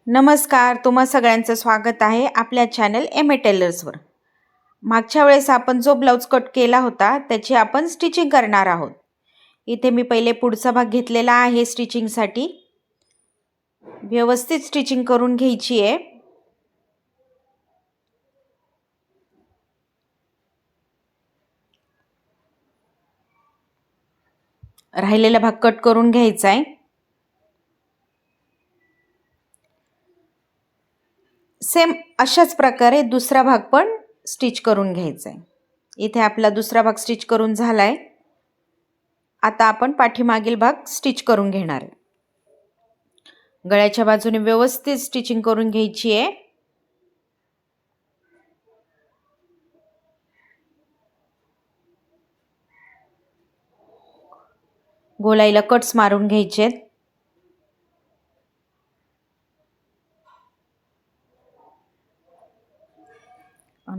नमस्कार, तुम्हा सगळ्यांचं स्वागत आहे आपल्या चॅनल एम ए टेलर्सवर. मागच्या वेळेस आपण जो ब्लाऊज कट केला होता त्याची आपण स्टिचिंग करणार आहोत. इथे मी पहिले पुढचा भाग घेतलेला आहे स्टिचिंगसाठी. व्यवस्थित स्टिचिंग करून घ्यायची आहे. राहिलेला भाग कट करून घ्यायचा आहे. सेम अशाच प्रकारे दुसरा भाग पण स्टिच करून घ्यायचा आहे. इथे आपला दुसरा भाग स्टिच करून झाला आहे. आता आपण पाठीमागील भाग स्टिच करून घेणार आहे. गळ्याच्या बाजूने व्यवस्थित स्टिचिंग करून घ्यायची आहे. गोलाईला कट्स मारून घ्यायचे आहेत.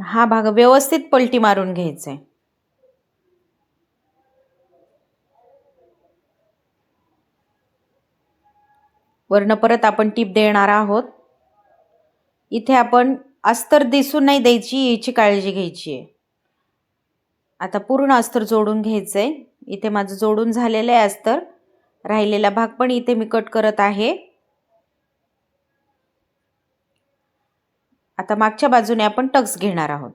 हा भाग व्यवस्थित पलटी मारून घ्यायचा आहे. वरनं परत आपण टीप देणार आहोत. इथे आपण अस्तर दिसून नाही द्यायची याची काळजी घ्यायची आहे. आता पूर्ण अस्तर जोडून घ्यायचं आहे. इथे माझं जोडून झालेलं आहे अस्तर. राहिलेला भाग पण इथे मी कट करत आहे. आता मागच्या बाजूने आपण टक्स घेणार आहोत.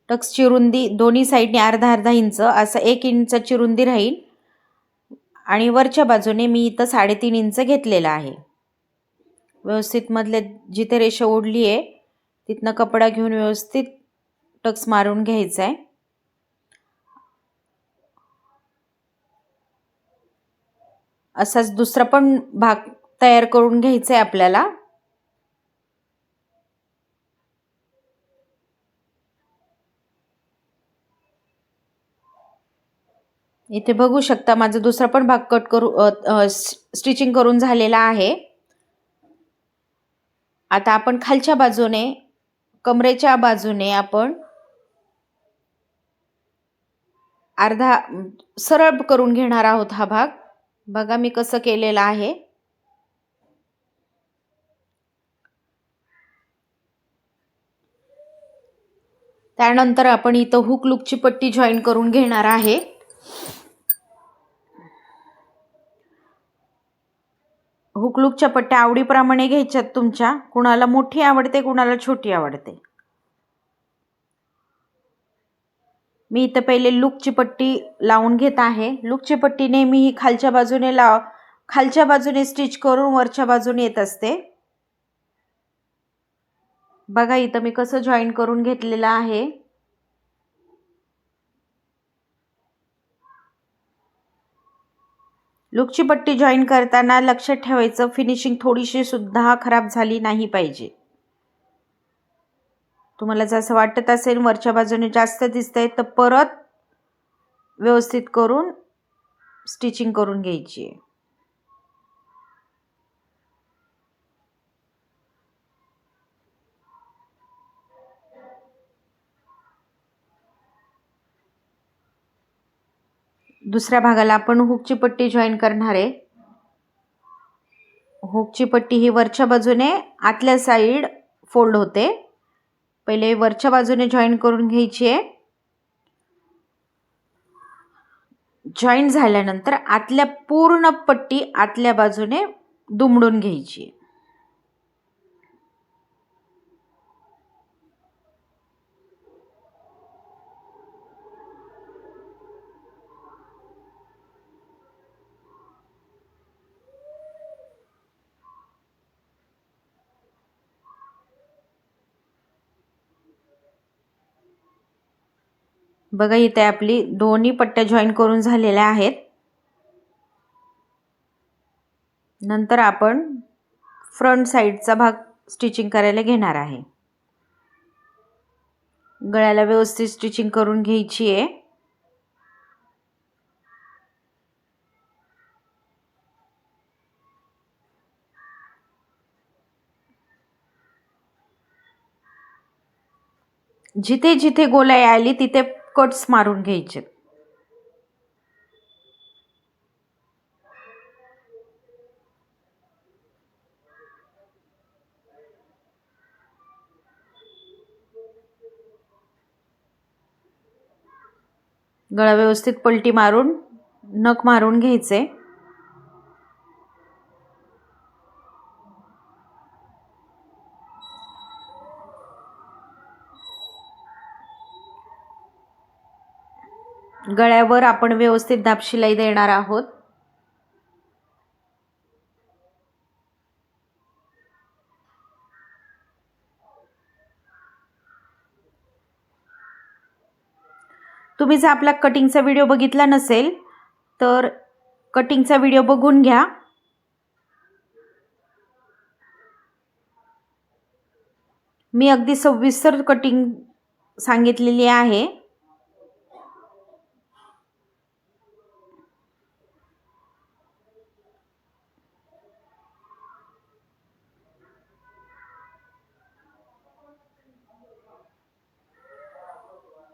टक्सची रुंदी दोन्ही साईडने अर्धा अर्धा इंच असं 1 इंचाची रुंदी राहील आणि वरच्या बाजूने मी इथं 3.5 इंच घेतलेला आहे. व्यवस्थित मधले जिथे रेषा ओढली आहे तिथनं कपडा घेऊन व्यवस्थित टक्स मारून घ्यायचा आहे. असाच दुसरा पण भाग तयार करून घ्यायचा आहे आपल्याला. इथे बघू शकता माझा दुसरा पण भाग कट करू स्टिचिंग करून झालेला आहे. आता आपण खालच्या बाजूने कमरेच्या बाजूने आपण अर्धा सरळ करून घेणार आहोत. हा भाग बघा मी कसं केलेला आहे. त्यानंतर आपण इथं हुक लूकची पट्टी जॉईन करून घेणार आहे. हुक लूकच्या पट्ट्या आवडीप्रमाणे घ्यायच्यात तुमच्या. कुणाला मोठी आवडते कुणाला छोटी आवडते. मी इथं पहिले लूकची पट्टी लावून घेत आहे. लूकची पट्टी नेहमी ही खालच्या बाजूने स्टिच करून वरच्या बाजूने येत असते. बघा इथं मी कसं जॉईन करून घेतलेलं आहे. लूकची पट्टी जॉईन करताना लक्षात ठेवायचं फिनिशिंग थोडीशी सुद्धा खराब झाली नाही पाहिजे. तुम्हाला जसं वाटत असेल वरच्या बाजूने जास्त दिसतंय तर परत व्यवस्थित करून स्टिचिंग करून घ्यायची आहे. दुसऱ्या भागाला आपण हुकची पट्टी जॉईन करणार आहे. हुकची पट्टी ही वरच्या बाजूने आतल्या साईड फोल्ड होते. पहिले वरच्या बाजूने जॉईन करून घ्यायची आहे. जॉईन झाल्यानंतर आतल्या पूर्ण पट्टी आतल्या बाजूने दुमडून घ्यायची आहे. बघा इथे आपली दोन्ही पट्ट्या जॉईन करून झालेल्या आहेत. नंतर आपण फ्रंट साईडचा भाग स्टिचिंग करायला घेणार आहे. गळ्याला व्यवस्थित स्टिचिंग करून घ्यायची आहे. जिथे जिथे गोलाई आली तिथे कट्स मारून घ्यायचे. गळा व्यवस्थित पलटी मारून नख मारून घ्यायचे. गळ्यावर आपण व्यवस्थित दाब शिलाई देणार आहोत. तुम्ही जर आपला कटिंगचा व्हिडिओ बघितला नसेल तर कटिंगचा व्हिडिओ बघून घ्या. मी अगदी सविस्तर कटिंग सांगितलेली आहे.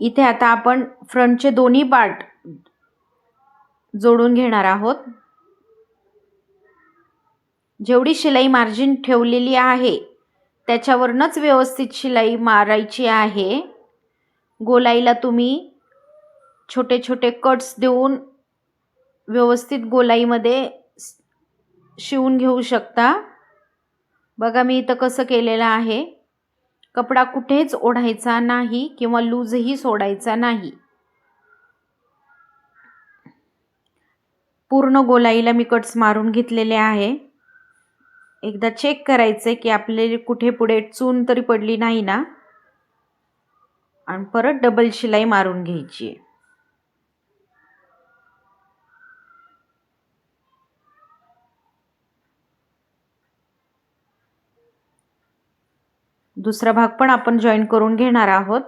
इथे आता आपण फ्रंटचे दोन्ही पार्ट जोडून घेणार आहोत. जेवढी शिलाई मार्जिन ठेवलेली आहे त्याच्यावरनच व्यवस्थित शिलाई मारायची आहे. गोलाईला तुम्ही छोटे छोटे कट्स देऊन व्यवस्थित गोलाईमध्ये शिवून घेऊ शकता. बघा मी इथं कसं केलेलं आहे. कपडा कुठेच ओढायचा नाही किंवा लूजही सोडायचा नाही. पूर्ण गोलाईला मी कट्स मारून घेतलेले आहे. एकदा चेक करायचे की आपले कुठे पुढे चून तरी पडली नाही ना, आणि परत डबल शिलाई मारून घ्यायची. दुसरा भाग पण आपण जॉईन करून घेणार आहोत.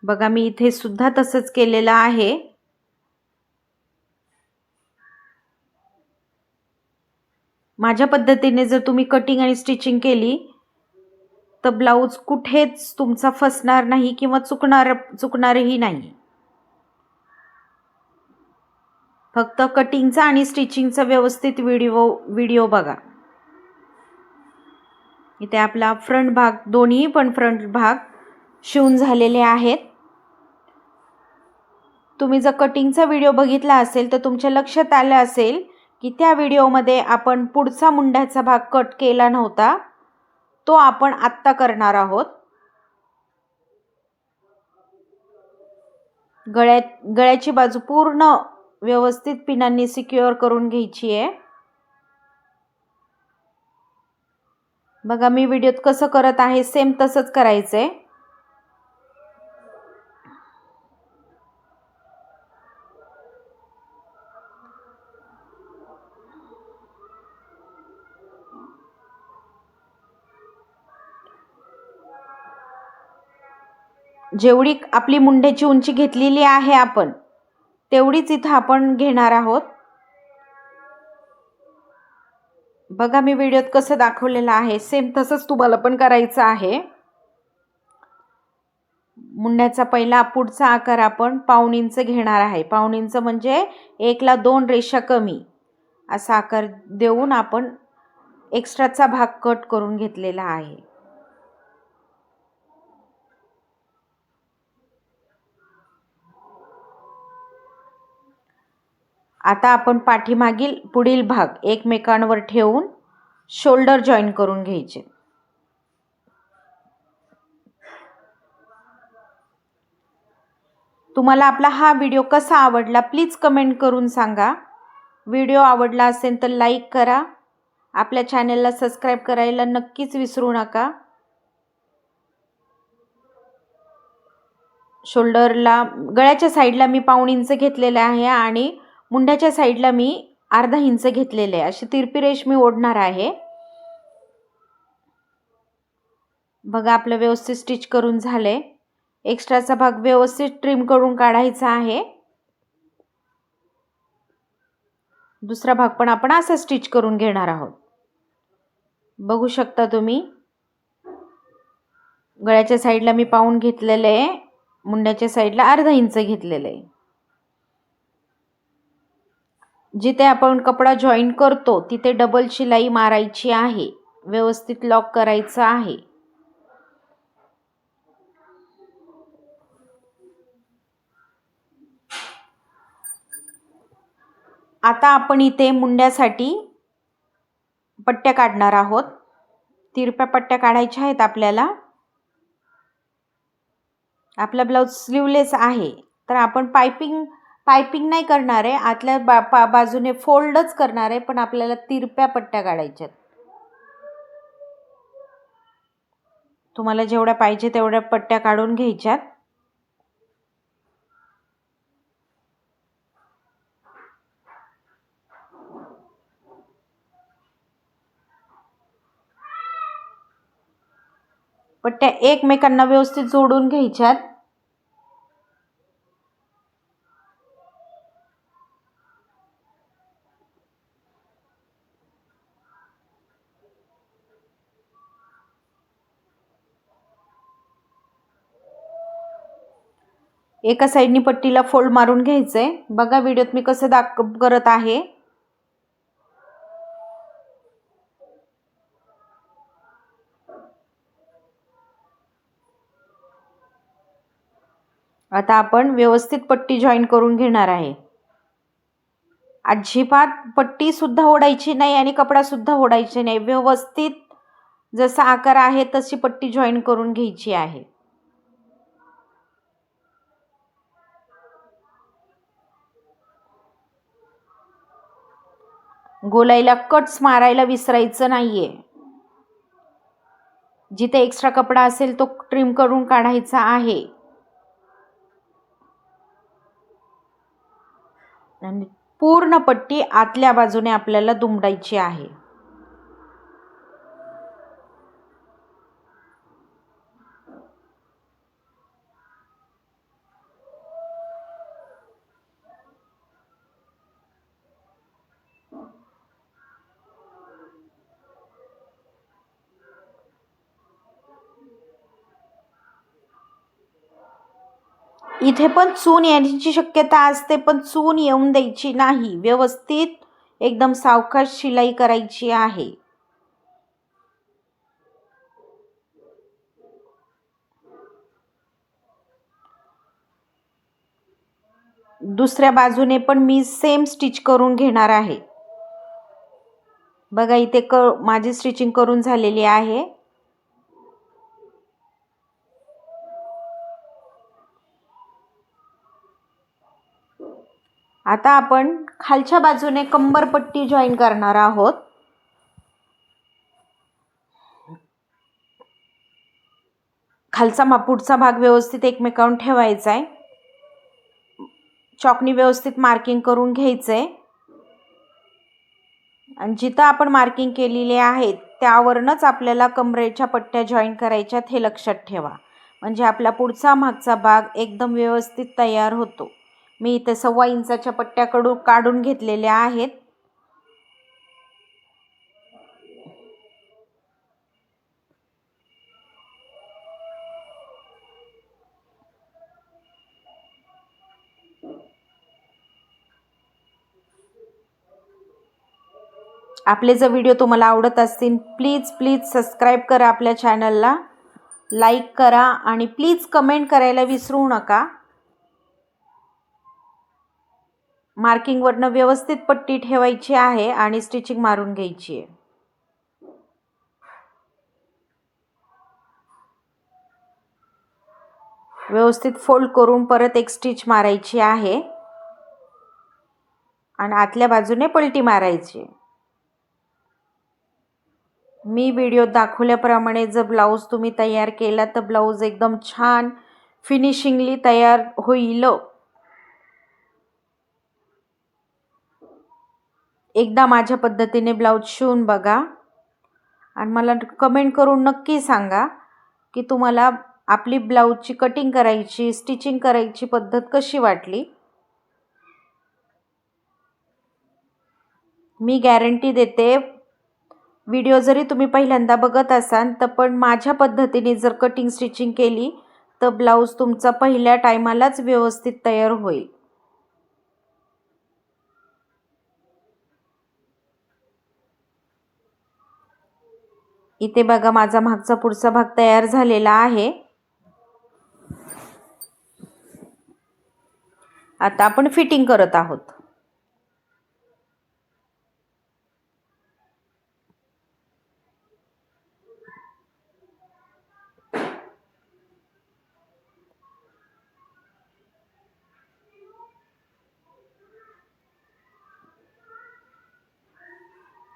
बघा मी इथे सुद्धा तसंच केलेलं आहे. माझ्या पद्धतीने जर तुम्ही कटिंग आणि स्टिचिंग केली तर ब्लाऊज कुठेच तुमचा फसणार नाही किंवा चुकणारही नाही. फक्त कटिंगचा आणि स्टिचिंगचा व्यवस्थित व्हिडिओ बघा. इथे आपला फ्रंट भाग, दोन्ही पण फ्रंट भाग शिवून झालेले आहेत. तुम्ही जर कटिंगचा व्हिडिओ बघितला असेल तर तुमच्या लक्षात आलं असेल की त्या व्हिडिओमध्ये आपण पुढचा मुंड्याचा भाग कट केला नव्हता, तो आपण आत्ता करणार आहोत. गळ्याची बाजू पूर्ण व्यवस्थित पिनांनी सिक्युअर करून घ्यायची आहे. बघा मी व्हिडिओत कसं करत आहे सेम तसंच करायचंय. जेवढी आपली मुंड्याची उंची घेतलेली आहे आपण तेवढीच इथं आपण घेणार आहोत. बघा मी व्हिडिओत कसं दाखवलेलं आहे सेम तसंच तुम्हाला पण करायचं आहे. मुंड्याचा पहिला पुढचा आकार आपण पाऊण इंच घेणार आहे. पाऊण इंच म्हणजे 1 ला 2 रेषा कमी असा आकार देऊन आपण एक्स्ट्राचा भाग कट करून घेतलेला आहे. आता आपण पाठीमागील पुढील भाग एकमेकांवर ठेवून शोल्डर जॉईन करून घ्यायचे. तुम्हाला आपला हा व्हिडिओ कसा आवडला प्लीज कमेंट करून सांगा. व्हिडिओ आवडला असेल तर लाईक करा. आपल्या चॅनलला सबस्क्राईब करायला नक्कीच विसरू नका. शोल्डरला गळ्याच्या साईडला मी पाऊण इंच घेतलेले आहे आणि मुंड्याच्या साईडला मी अर्धा इंच घेतलेले आहे. अशी तिरपी रेष मी ओढणार आहे. बघा आपलं व्यवस्थित स्टिच करून झाले. एक्स्ट्राचा भाग व्यवस्थित ट्रिम करून काढायचा आहे. दुसरा भाग पण आपण असा स्टिच करून घेणार आहोत. बघू शकता तुम्ही गळ्याच्या साईडला मी पाऊण घेतलेले आहे, मुंड्याच्या साईडला अर्धा इंच घेतलेले आहे. जिथे आपण कपडा जॉईन करतो तिथे डबल शिलाई मारायची आहे. व्यवस्थित लॉक करायचं आहे. आता आपण इथे मुंड्यासाठी पट्ट्या काढणार आहोत. तिरप्या पट्ट्या काढायच्या आहेत आपल्याला. आपला ब्लाऊज स्लीवलेस आहे तर आपण पायपिंग नाही करणार आहे, आतल्या बाजूने फोल्डच करणार आहे, पण आपल्याला तिरप्या पट्ट्या काढायच्यात. तुम्हाला जेवढ्या पाहिजे तेवढ्या पट्ट्या काढून घ्यायच्यात. पट्ट्या एकमेकांना व्यवस्थित जोडून घ्यायच्यात. एका साईडनी पट्टीला फोल्ड मारून घ्यायचंय. बघा व्हिडिओत मी कसं करत आहे. आता आपण व्यवस्थित पट्टी जॉईन करून घेणार आहे. अजिबात पट्टी सुद्धा ओढायची नाही आणि कपडा सुद्धा ओढायचे नाही. व्यवस्थित जसा आकार आहे तशी पट्टी जॉईन करून घ्यायची आहे. गोलाईला कट्स मारायला विसरायचं नाहीये. जिथे एक्स्ट्रा कपडा असेल तो ट्रिम करून काढायचा आहे. आणि पूर्ण पट्टी आतल्या बाजूने आपल्याला दुमडायची आहे. इथे पण चून येण्याची शक्यता असते, पण चून येऊन द्यायची नाही. व्यवस्थित एकदम सावकाश शिलाई करायची आहे. दुसऱ्या बाजूने पण मी सेम स्टिच करून घेणार आहे. बघा इथे माझी स्टिचिंग करून झालेली आहे. आता आपण खालच्या बाजूने कंबर पट्टी जॉईन करणार आहोत. खालचा पुढचा भाग व्यवस्थित एकमेकांवर ठेवायचा आहे. चॉकनी व्यवस्थित मार्किंग करून घ्यायचंय. आणि जिथं आपण मार्किंग केलेले आहेत त्यावरूनच आपल्याला कमरेच्या पट्ट्या जॉईन करायच्यात, हे लक्षात ठेवा. म्हणजे आपला पुढचा मागचा भाग एकदम व्यवस्थित तयार होतो. मी इथे 1.25 इंचाच्या पट्ट्या काढून घेतलेल्या आहेत. आपले जर व्हिडिओ तुम्हाला आवडत असतील प्लीज सबस्क्राईब करा आपल्या चॅनलला, लाईक करा आणि प्लीज कमेंट करायला विसरू नका. मार्किंगवरनं व्यवस्थित पट्टी ठेवायची आहे आणि स्टिचिंग मारून घ्यायची आहे. व्यवस्थित फोल्ड करून परत एक स्टिच मारायची आहे आणि आतल्या बाजूने पलटी मारायची. मी व्हिडिओ दाखवल्याप्रमाणे जर ब्लाऊज तुम्ही तयार केला तर ब्लाऊज एकदम छान फिनिशिंगली तयार होईल. एकदा माझ्या पद्धतीने ब्लाऊज शिवून बघा आणि मला कमेंट करून नक्की सांगा की तुम्हाला आपली ब्लाऊजची कटिंग करायची, स्टिचिंग करायची पद्धत कशी वाटली. मी गॅरंटी देते, व्हिडिओ जरी तुम्ही पहिल्यांदा बघत असाल तर पण माझ्या पद्धतीने जर कटिंग स्टिचिंग केली तर ब्लाऊज तुमचा पहिल्या टायमालाच व्यवस्थित तयार होईल. इथे बघा माझा मागचा पुढचा भाग तयार झालेला आहे. आता आपण फिटिंग करत आहोत.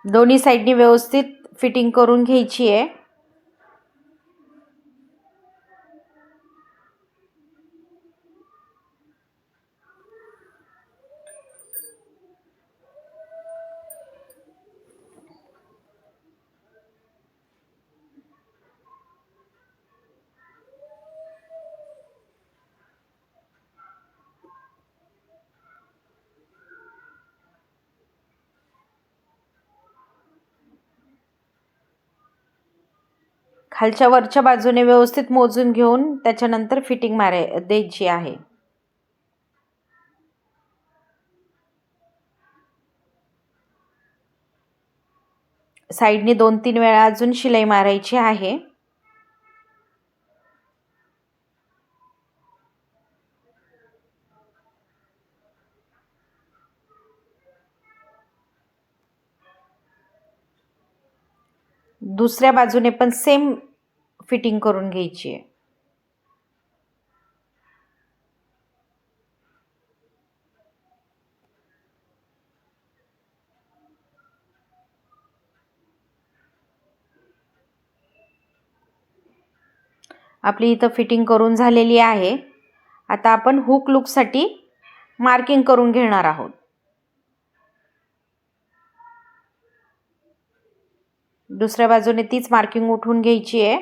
दोन्ही साईडनी व्यवस्थित फिटिंग करून घ्यायची आहे. खालच्या वरच्या बाजूने व्यवस्थित मोजून घेऊन त्याच्यानंतर फिटिंग द्यायची आहे. साईडने 2-3 वेळा अजून शिलाई मारायची आहे. दुसऱ्या बाजूने पण सेम फिटिंग करून घ्यायची आहे. आपली इथं फिटिंग करून झालेली आहे. आता आपण हुक लूकसाठी मार्किंग करून घेणार आहोत. दुसऱ्या बाजूने तीच मार्किंग उठवून घ्यायची आहे.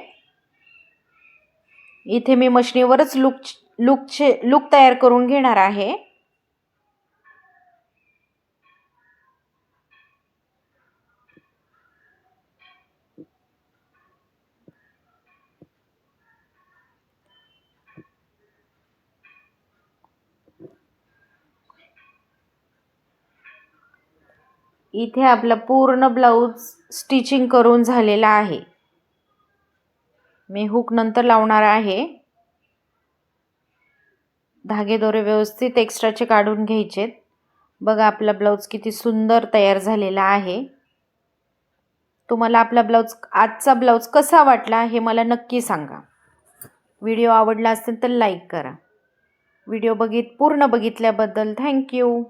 इथे मी मशीनीवरच लूक तयार करून घेणार आहे. इथे आपला पूर्ण ब्लाऊज स्टिचिंग करून झालेला आहे. मी हुक नंतर लावणार आहे. धागे दोरे व्यवस्थित एक्स्ट्राचे काढून घ्यायचेत. बघा आपला ब्लाऊज किती सुंदर तयार झालेला आहे. तुम्हाला आपला आजचा ब्लाऊज कसा वाटला हे मला नक्की सांगा. व्हिडिओ आवडला असेल तर लाईक करा. व्हिडिओ पूर्ण बघितल्याबद्दल थँक्यू.